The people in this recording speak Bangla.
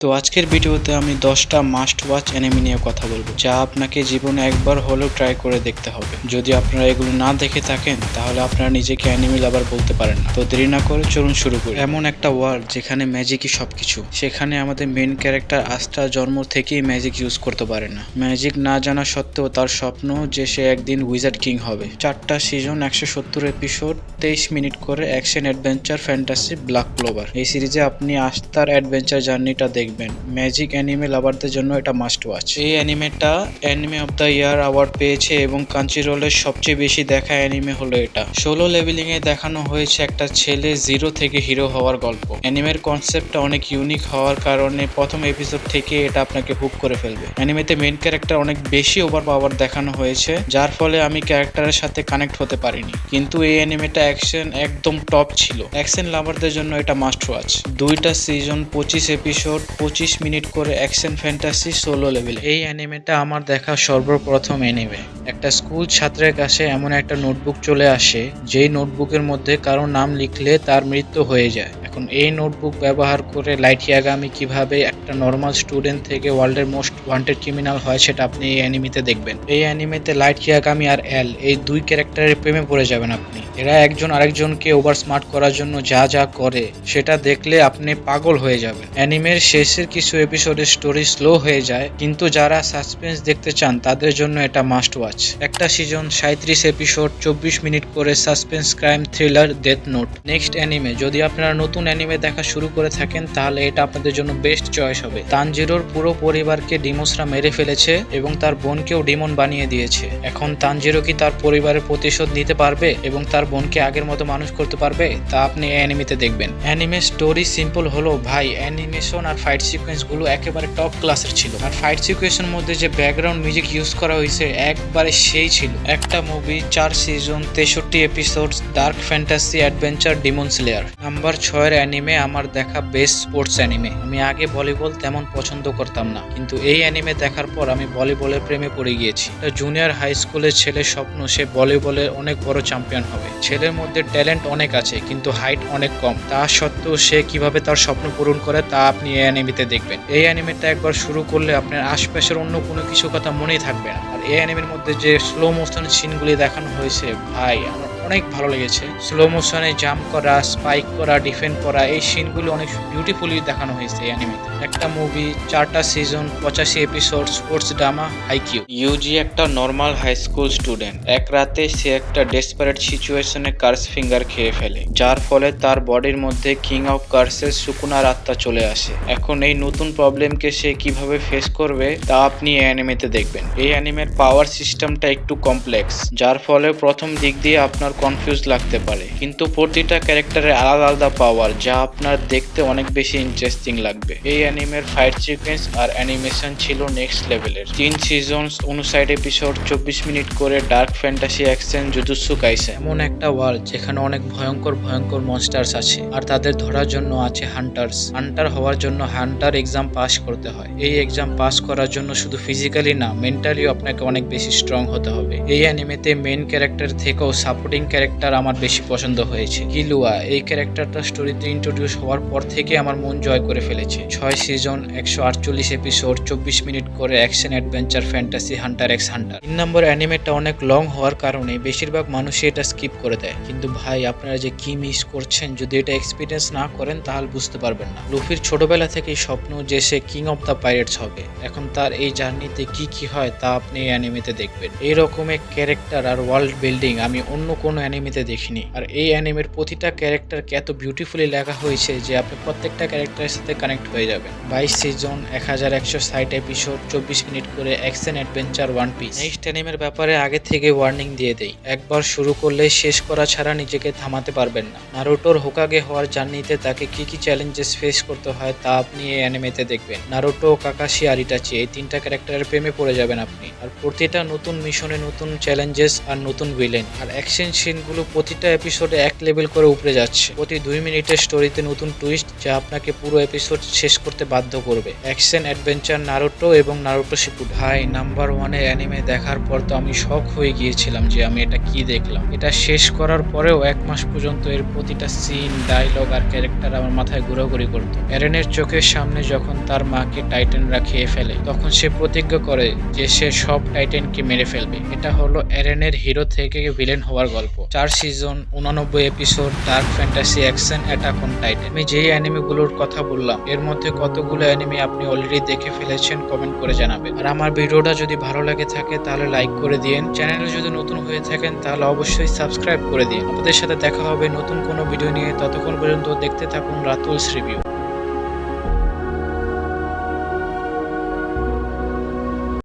তো আজকের ভিডিওতে আমি 10টা মাস্ট ওয়াচ অ্যানিমে নিয়ে কথা বলবো, যা আপনাকে জীবনে একবার হলেও ট্রাই করে দেখতে হবে। যদি আপনারা এগুলো না দেখে থাকেন তাহলে আপনারা নিজেকে অ্যানিমে লাভার বলতে পারেন না। তো দেরি না করে চলুন শুরু করি। এমন একটা ওয়ার্ল্ড যেখানে ম্যাজিকই সবকিছু, সেখানে আমাদের মেন ক্যারেক্টার আস্থা জন্ম থেকেই ম্যাজিক ইউজ করতে পারে না। ম্যাজিক না জানা সত্ত্বেও তার স্বপ্ন যে সে একদিন উইজার্ড কিং হবে। 4টা সিজন, 170 এপিসোড, 23 মিনিট করে action adventure fantasy black clover. এই সিরিজে আপনি আস্থার অ্যাডভেঞ্চার জার্নিটা দেখবেন। ম্যাজিক অ্যানিমে লাভারদের জন্য এটা মাস্ট ওয়াচ। এই অ্যানিমেটা anime of the year award পেয়েছে এবং ক্রাঞ্চিরোলের সবচেয়ে বেশি দেখা অ্যানিমে হলো এটা। সোলো লেভেলিং এ দেখানো হয়েছে একটা ছেলে জিরো থেকে হিরো হওয়ার গল্প। অ্যানিমের কনসেপ্টটা অনেক ইউনিক হওয়ার কারণে প্রথম এপিসোড থেকে এটা আপনাকে হুক করে ফেলবে। অ্যানিমেতে মেইন ক্যারেক্টার অনেক বেশি ওভার পাওয়ার দেখানো হয়েছে, যার ফলে আমি ক্যারেক্টারের সাথে কানেক্ট হতে পারিনি। কিন্তু এই অ্যানিমেটা অ্যাকশন একদম টপ ছিল। অ্যাকশন লাভারদের জন্য এটা মাস্ট ওয়াচ। 2টা সিজন, 25 এপিসোড, 25 মিনিট করে অ্যাকশন ফ্যান্টাসি সোলো লেভেল। এই অ্যানিমেটা আমার দেখা সর্বপ্রথম অ্যানিমে। একটা স্কুল ছাত্রের কাছে এমন একটা নোটবুক চলে আসে, যেই নোটবুকের মধ্যে কারো নাম লিখলে তার মৃত্যু হয়ে যায়। এখন এই নোটবুক ব্যবহার করে লাইট ইয়াগামি কিভাবে একটা নর্মাল স্টুডেন্ট থেকে ওয়ার্ল্ডের মোস্ট ওয়ান্টেড ক্রিমিনাল হয় সেটা আপনি এই অ্যানিমেতে দেখবেন। এই অ্যানিমেতে লাইট ইয়াগামি আর এল, এই দুই ক্যারেক্টারের প্রেমে পড়ে যাবেন আপনি। এরা একজন আরেকজনকে ওভার স্মার্ট করার জন্য যা যা করে সেটা দেখলে আপনি পাগল হয়ে যাবেন। অ্যানিমের শেষের কিছু এপিসোডের স্টোরি স্লো হয়ে যায়, কিন্তু যারা সাসপেন্স দেখতে চান তাদের জন্য এটা মাস্ট ওয়াচ। একটা সিজন, 37 এপিসোড, 24 মিনিট করে suspense crime thriller death note. Next anime, যদি আপনারা নতুন অ্যানিমে দেখা শুরু করে থাকেন তাহলে এটা আপনাদের জন্য বেস্ট চয়েস হবে। তানজিরোর পুরো পরিবারকে ডিমোসরা মেরে ফেলেছে এবং তার বোনকেও ডিমন বানিয়ে দিয়েছে। এখন তানজিরো কি তার পরিবারের প্রতিশোধ নিতে পারবে এবং তার বোনকে আগের মতো মানুষ করতে পারবে, তা আপনি এই অ্যানিমেতে দেখবেন। অ্যানিমে স্টোরি সিম্পল হলো ভাই, অ্যানিমেশন আর ফাইট সিকোয়েন্স গুলো একেবারে টপ ক্লাসের ছিল। আর ফাইট সিকোয়েন্সের মধ্যে যে ব্যাকগ্রাউন্ড মিউজিক ইউজ করা হয়েছে একবারে সেই ছিল। একটা movie, 4 season, 63 episode, dark fantasy adventure Demon Slayer. Number 6 এর অ্যানিমে আমার দেখা বেস্ট স্পোর্টস অ্যানিমে। আমি আগে ভলিবল তেমন পছন্দ করতাম না, কিন্তু এই অ্যানিমে দেখার পর আমি ভলিবলের প্রেমে পড়ে গিয়েছি। জুনিয়র হাই স্কুলের ছেলের স্বপ্ন সে ভলিবলের অনেক বড় চ্যাম্পিয়ন হবে। ছেলের মধ্যে ট্যালেন্ট অনেক আছে, কিন্তু হাইট অনেক কম। তা সত্ত্বেও সে কিভাবে তার স্বপ্ন পূরণ করে তা আপনি এই অ্যানিমেতে দেখবেন। এই অ্যানিমেটা একবার শুরু করলে আপনার আশপাশের অন্য কোনো কিছু কথা মনেই থাকবে না। আর এই অ্যানিমের মধ্যে যে স্লো মোশন সিনগুলি দেখানো হয়েছে ভাই, আমার অনেক ভালো লেগেছে। স্লো মোশনে জাম্প করা, স্পাইক করা, ডিফেন্ড করা, এই সিনগুলো অনেক বিউটিফুলি দেখানো হয়েছে এই অ্যানিমেতে। একটা মুভি, 4টা season, 85 episode, sports drama Haikyu. Yuji একটা নর্মাল হাই স্কুল স্টুডেন্ট। এক রাতে সে একটা ডেসপারেট সিচুয়েশনে কার্স ফিঙ্গার খেয়ে ফেলে, যার ফলে তার বডির মধ্যে কিং অফ কার্সের সুকুনার আত্মা চলে আসে। এখন এই নতুন প্রবলেমকে সে কিভাবে ফেস করবে তা আপনি এই অ্যানিমেতে দেখবেন। এই অ্যানিমের পাওয়ার সিস্টেমটা একটু কমপ্লেক্স, যার ফলে প্রথম দিক দিয়ে আপনার কনফিউজ লাগতে পারে, কিন্তু প্রতিটা ক্যারেক্টারের আলাদা আলাদা পাওয়ার, যা আপনার দেখতে অনেক বেশি ইন্টারেস্টিং লাগবে। এই অ্যানিমের ফাইট সিকোয়েন্স আর অ্যানিমেশন ছিল নেক্সট লেভেলের। 3 সিজন, 59 এপিসোড, 24 মিনিট করে dark fantasy action jujutsu Kaisen. এমন একটা ওয়ার্ল্ড যেখানে অনেক ভয়ঙ্কর ভয়ঙ্কর মনস্টার্স আছে, আর তাদের ধরার জন্য আছে হান্টার্স। হান্টার হওয়ার জন্য হান্টার এক্সাম পাস করতে হয়। এই এক্সাম পাস করার জন্য শুধু ফিজিক্যালি না, মেন্টালিও আপনাকে অনেক বেশি স্ট্রং হতে হবে। এই অ্যানিমেতে মেইন ক্যারেক্টার থেকেও সাপোর্টিং ক্যারেক্টার আমার বেশি পছন্দ হয়েছে। কিলুয়া, এই ক্যারেক্টারটা স্টোরিতে ইন্ট্রোডিউস হওয়ার পর থেকে আমার মন জয় করে ফেলেছে। 6 সিজন, 148 এপিসোড, 24 মিনিট করে action adventure fantasy Hunter x Hunter. 3 নম্বর অ্যানিমেটা অনেক লং হওয়ার কারণে বেশিরভাগ মানুষই এটা স্কিপ করে দেয়, কিন্তু ভাই আপনারা যে কি মিস করছেন, যদি এটা এক্সপিরিয়েন্স না করেন তাহলে বুঝতে পারবেন না। লুফির ছোটবেলা থেকেই স্বপ্ন যে সে কিং অফ দ্য পাইরেটস হবে। এখন তার এই জার্নিতে কি কি হয় তা আপনি এই অ্যানিমেতে দেখবেন। এই রকমের ক্যারেক্টার আর ওয়ার্ল্ড বিল্ডিং আমি অন্য কোনো অ্যানিমেতে দেখিনি। আর এই অ্যানিমের প্রতিটা ক্যারেক্টারকে এত বিউটিফুলি লেখা হয়েছে যে আপনি প্রত্যেকটা ক্যারেক্টারের সাথে কানেক্ট হয়ে যাবেন। 22 সিজন, 1160 এপিসোড, 24 মিনিট করে action adventure One Piece. Next অ্যানিমের ব্যাপারে আগে থেকে ওয়ার্নিং দিয়ে দেই, একবার শুরু করলে শেষ করা ছাড়া নিজেকে থামাতে পারবেন না। নারুটোর হোকাগে হওয়ার জার্নিতে তাকে কি কি চ্যালেঞ্জেস ফেস করতে হয় তা আপনি এই অ্যানিমেতে দেখবেন। নারুটো, কাকাশি আর ইটাচি, এই 3টা ক্যারেক্টারের প্রেমে পড়ে যাবেন আপনি। আর প্রতিটা নতুন মিশনে নতুন চ্যালেঞ্জেস আর নতুন ভিলেন। আর অ্যাকশন সিনগুলো প্রতিটা এপিসোডে এক লেভেল করে উপরে যাচ্ছে। প্রতি 2 মিনিটের স্টোরিতে নতুন টুইস্ট যা আপনাকে পুরো এপিসোড শেষ করতে বাধ্য করবে। অ্যাকশন অ্যাডভেঞ্চার নারুটো এবং নারুটো শিপুডেন। ভাই নাম্বার 1 এর অ্যানিমে দেখার পর তো আমি শক হয়ে গিয়েছিলাম যে আমি এটা কি দেখলাম। এটা শেষ করার পরেও 1 মাস পর্যন্ত এর প্রতিটা সিন, ডায়লগ আর ক্যারেক্টার আমার মাথায় ঘোরাঘুরি করতো। এরেনের চোখের সামনে যখন তার মাকে টাইটানরা খেয়ে ফেলে তখন সে প্রতিজ্ঞা করে যে সে সব টাইটানকে মেরে ফেলবে। এটা হলো এরেনের হিরো থেকে ভিলেন হওয়ার গল্প। 4 season, 89 episode, dark fantasy, action, attack on Titan. আমি যেই অ্যানিমেগুলোর কথা বললাম এর মধ্যে কতগুলো অ্যানিমে আপনি অলরেডি দেখে ফেলেছেন কমেন্ট করে জানাবেন। আর আমার ভিডিওটা যদি ভালো লাগে থাকে তাহলে লাইক করে দিন। চ্যানেলে যদি নতুন হয়ে থাকেন তাহলে অবশ্যই সাবস্ক্রাইব করে দিন। আপনাদের সাথে দেখা হবে নতুন কোনো ভিডিও নিয়ে। ততক্ষণ পর্যন্ত দেখতে থাকুন রাতুলস রিভিউ।